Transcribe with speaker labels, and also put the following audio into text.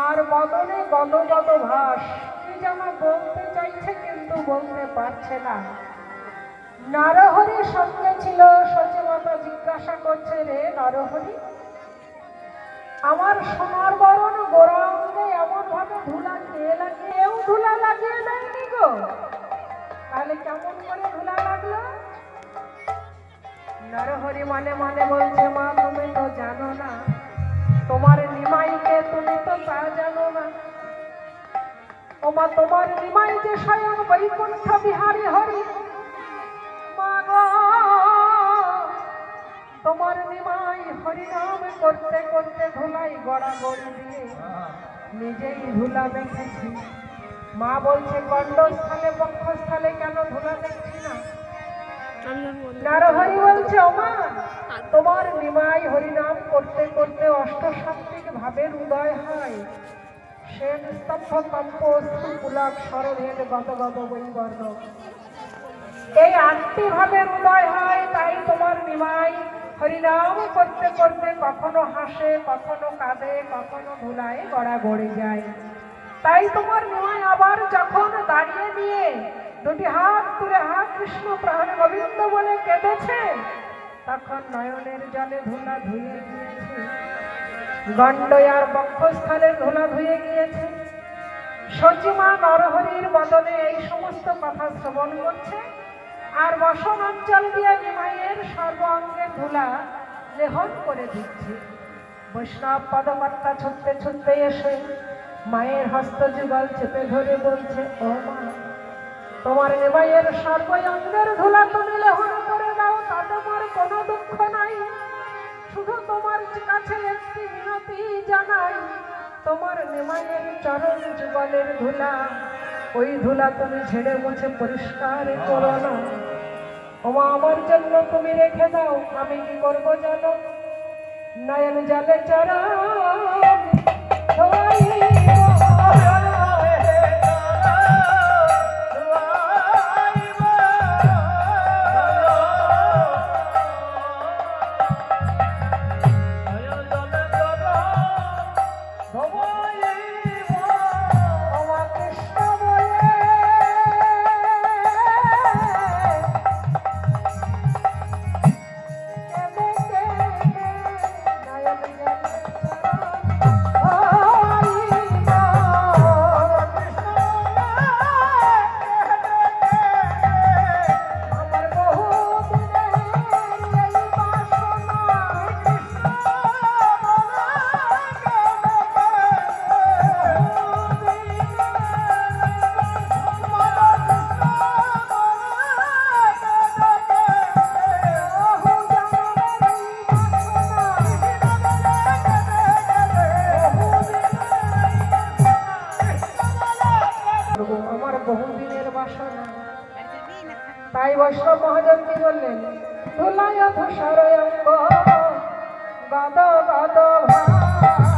Speaker 1: আর বদনে গদগদ ভাস, কি যেন বলতে চাইছে কিন্তু বলতে পারছে না। নরহরি সঙ্গে ছিল। সচিমাতা জিজ্ঞাসা করছে, রে নরহরি, আমার সোনার বরণ গোড়া অঙ্গে এমন ভাবে ধুলা কে লাগিয়েও ধুলা লাগিয়ে দেয়নি গো? তাহলে কেমন করে ধুলা লাগলো? নরহরি মনে মনে বলছে, মা তুমি তো জানো না, তোমার নিমাইকে তুমি তো তা জানো না। ওমা তোমার নিমাই যে স্বয়ং বৈকুণ্ঠ বিহারী হরি। মা গো, তোমার নিমাই হরিনাম করতে করতে ধুলাই গড়াগড়ি দিয়ে নিজেই ধুলা দেখেছি। মা বলছে, কণ্ঠস্থলে বক্ষস্থলে কেন ধুলা দেখছি না? নরহরি বলছে, ওমা তোমার নিমাই হরিনাম করতে করতে অষ্টসাত্ত্বিক ভাবের উদয় হয়। সেন স্তম্ভ কম্প পুলক সরভেদ গদগদ বৈবর্ণ, এই 8টি ভাবের উদয় হয়। তাই তোমার নিমাই হরিনাম করতে করতে কখনো হাসে, কখনো কাঁদে, কখনো ধুলায় গড়াগড়ি যায়। তাই তোমার নিমাই আবার যখন দাঁড়িয়ে দিয়ে দুটি হাত তুলে হা কৃষ্ণ প্রাণ গোবিন্দ বলে কেঁদেছে, তখন নয়নের জলে ধুলা ধুয়ে গিয়েছে, গণ্ডয়ার বক্ষস্থলে ধুলা ধুয়ে গিয়েছে। সচিমা নরহরির বদনে এই সমস্ত কথা শ্রবণ করছে, আর বসন অঞ্চল দিয়ে নিমাইয়ের সর্ব অঙ্গে ধুলা লেহন করে দিচ্ছে। বৈষ্ণব পদকর্তা ছুটতে ছুটতে এসে মায়ের হস্ত যুগল চেপে ধরে বলছে, ও মা, তোমার নিমাইয়ের সর্ব অঙ্গের ধুলা তুমি লেহন করে দাও, তাতে আমার কোনো দুঃখ নাই। শুধু তোমার কাছে একটি মিনতি জানাই, তোমার নিমাইয়ের চরণ যুগলের ধুলা, ওই ধুলা তুমি ঝেড়ে মুছে পরিষ্কার করো না। ওমা আমার জন্য তুমি রেখে দাও, আমি কি করবো জানো? নয়ন জলে চরণ বহুদিনের বাসনা। তাই বৈষ্ণব মহাজন কি বললেন? ধুলায় ধূসর অঙ্গ গদ গদ ভাই।